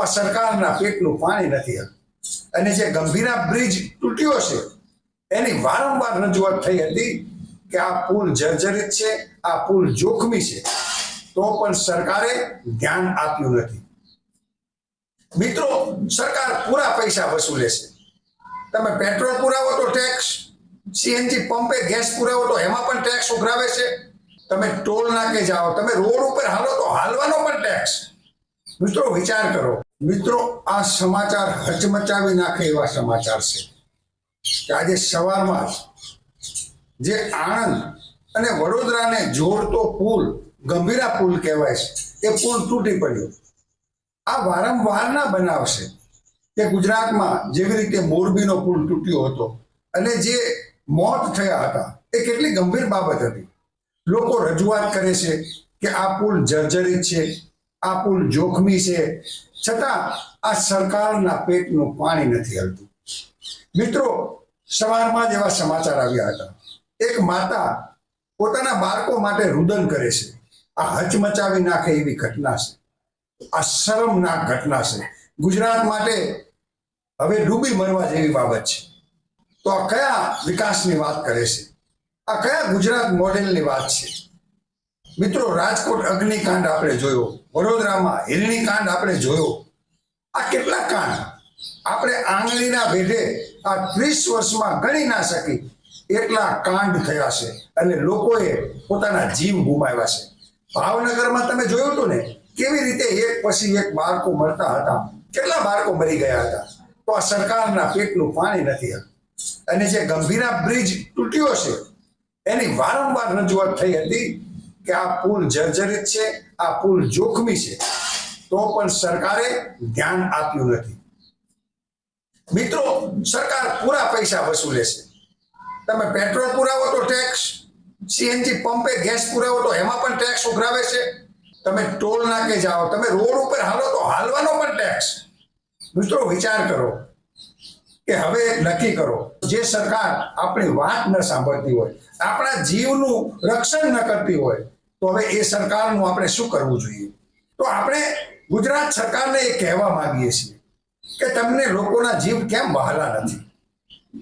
આ સરકારના પેટનું પાણી નથી હતું. અને જે ગંભીરા બ્રિજ તૂટ્યો છે એની વારંવાર રજૂઆત થઈ હતી કે આ પુલ જર્જરિત છે, આ પુલ જોખમી છે, તો પણ સરકારે ધ્યાન આપ્યું નથી. મિત્રો, સરકાર પૂરા પૈસા વસૂલે છે. તમે પેટ્રોલ પુરાવો તો ટેક્સ, સીએનજી પંપે ગેસ પુરાવો તો એમાં પણ ટેક્સ ઉઘરાવે છે. તમે ટોલ નાકે જાઓ, તમે રોડ ઉપર હાલો તો હાલવાનો પણ ટેક્સ. મિત્રો, વિચાર કરો. મિત્રો, આ સમાચાર હચમચાવી નાખે એવા સમાચાર છે કે આજે સવારમાં જે આણંદ અને વડોદરાને જોડતો પુલ, ગંભીરા પુલ કહેવાય છે, એ પુલ તૂટી પડ્યો. આ વારંવારના બનાવ છે કે ગુજરાતમાં જેવી રીતે મોરબીનો પુલ તૂટ્યો હતો અને જે મોત થયા હતા એ કેટલી ગંભીર બાબત હતી. લોકો રજૂઆત કરે છે કે આ પુલ જર્જરિત છે, આ પુલ જોખમી છે, છતાં આ સરકારના પેટનું પાણી નથી હલતું. મિત્રો, સવારમાં જ એવા સમાચાર આવ્યા હતા. એક માતા પોતાના બાળકો માટે રુદન કરે છે. આ હચમચાવી નાખે એવી ઘટના છે. આ શરમનાક ઘટના છે. ગુજરાત માટે હવે ડૂબી મરવા જેવી બાબત છે. તો આ કયા વિકાસની વાત કરે છે? આ કયા ગુજરાત મોડેલની વાત છે? મિત્રો, રાજકોટ અગ્નિકાંડ આપણે જોયો, વડોદરામાં હિરણી કાંડ આપણે જોયો. આ કેટલા કાંડ આપણે આંગળીના ભેટે આ 30 વર્ષમાં ગણી ના શકી એટલા કાંડ થયા છે અને લોકોએ પોતાના જીવ ગુમાવ્યા છે. ભાવનગરમાં તમે જોયું હતું ને, કેવી રીતે એક પછી એક બાળકો મળતા હતા, કેટલા બાળકો મરી ગયા હતા. તો આ સરકારના પેટનું પાણી નથી હતું. અને જે ગંભીરા બ્રિજ તૂટ્યો છે એની વારંવાર રજૂઆત થઈ હતી કે આ પુલ જર્જરિત છે, આ પુલ જોખમી છે, તો પણ સરકારે ધ્યાન આપ્યું નથી. મિત્રો, સરકાર પૂરા પૈસા વસૂલે છે. તમે પેટ્રોલ પુરાવો તો ટેક્સ, સીએનજી પંપે ગેસ પુરાવો તો એમાં પણ ટેક્સ ઉઘરાવે છે. તમે ટોલ નાકે જાઓ, તમે રોડ ઉપર હાલો તો હાલવાનો પણ ટેક્સ. મિત્રો, વિચાર કરો કે હવે નક્કી કરો, જે સરકાર આપણી વાત ન સાંભળતી હોય, આપણા જીવનું રક્ષણ ન કરતી હોય, તો હવે એ સરકારનું આપણે શું કરવું જોઈએ? તો આપણે ગુજરાત સરકારને એ કહેવા માંગીએ છીએ કે તમને લોકોના જીવ કેમ વહાલા નથી?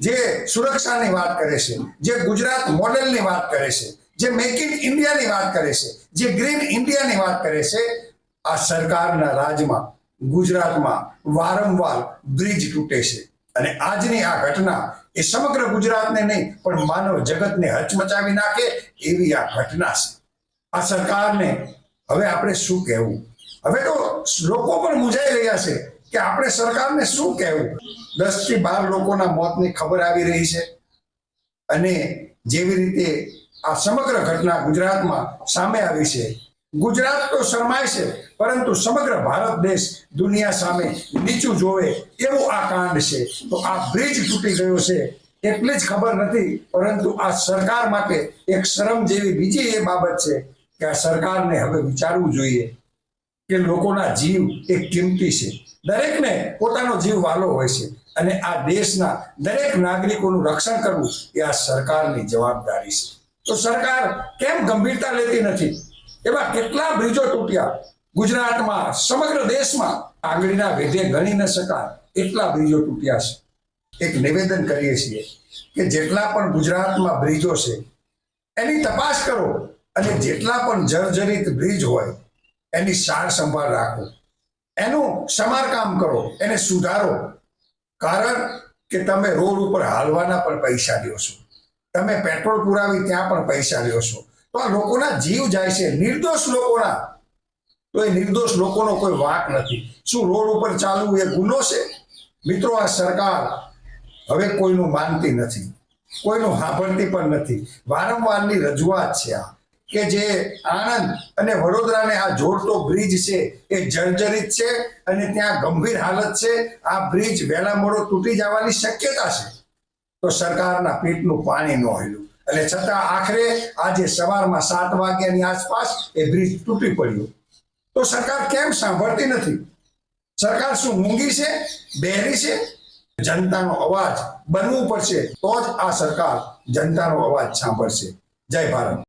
જે સુરક્ષાની વાત કરે છે, જે ગુજરાત મોડેલની વાત કરે છે, જે મેક ઇન ઇન્ડિયાની વાત કરે છે, જે ગ્રીન ઇન્ડિયાની વાત કરે છે, આ સરકારના રાજમાં ગુજરાતમાં વારંવાર બ્રિજ તૂટે છે. અને આજની આ ઘટના એ સમગ્ર ગુજરાતને નહીં પણ માનવ જગતને હચમચાવી નાખે એવી આ ઘટના છે. આ સરકારને હવે આપણે શું કહેવું? હવે તો લોકો પણ મૂંઝાઈ રહ્યા છે કે આપણે સરકારને શું કહેવું. 10 થી 12 લોકોના મોતની ખબર આવી રહી છે અને જેવી રીતે આ સમગ્ર ઘટના ગુજરાતમાં સામે આવી છે, ગુજરાત તો શરમાય છે, પરંતુ સમગ્ર ભારત દેશ દુનિયા સામે નીચું જોવે એવું આ કાંડ છે. તો આ બ્રિજ તૂટી ગયો છે એટલી જ ખબર નથી, પરંતુ આ સરકાર માટે એક શરમ જેવી બીજી એ બાબત છે કે આ સરકારને હવે વિચારવું જોઈએ કે લોકોના જીવ એ કિંમતી છે. દરેકને પોતાનો જીવ વાલો હોય છે અને આ દેશના દરેક નાગરિકોનું રક્ષણ કરવું એ આ સરકારની જવાબદારી છે. તો સરકાર કેમ ગંભીરતા લેતી નથી? એવા કેટલા બ્રિજો તૂટ્યા ગુજરાતમાં, સમગ્ર દેશમાં આંગળીના ભેટે ગણી ન શકાય એટલા બ્રિજો તૂટ્યા છે. એક નિવેદન કરીએ છીએ કે જેટલા પણ ગુજરાતમાં બ્રિજો છે એની તપાસ કરો અને જેટલા પણ જર્જરિત બ્રિજ હોય એની સાર સંભાળ રાખો, એનું સમારકામ કરો, એને સુધારો. કારણ કે તમે રોડ ઉપર હાલવાના પણ પૈસા લ્યો છો, તમે પેટ્રોલ પુરાવી ત્યાં પણ પૈસા લ્યો છો. તો આ લોકોના જીવ જાય છે, નિર્દોષ લોકોના. તો એ નિર્દોષ લોકોનો કોઈ વાંક નથી. શું રોડ ઉપર ચાલવું એ ગુનો છે? મિત્રો, આ સરકાર હવે કોઈનું માનતી નથી, કોઈનું સાંભળતી પણ નથી. વારંવારની રજૂઆત છે આ કે જે આણંદ અને વડોદરાને આ જોડતો બ્રિજ છે એ જર્જરિત છે અને ત્યાં ગંભીર હાલત છે. આ બ્રિજ વહેલા મોડો તૂટી જવાની શક્યતા છે. તો સરકારના પેટનું પાણી ન હલ્યું અને છતાં આખરે આજે સવારમાં 7 વાગ્યાની આસપાસ એ બ્રિજ તૂટી પડ્યો. તો સરકાર કેમ સાંભળતી નથી? સરકાર શું મૂંગી છે, બહેરી છે? જનતાનો અવાજ બનવું પડશે, તો જ આ સરકાર જનતાનો અવાજ સાંભળશે. જય ભારત.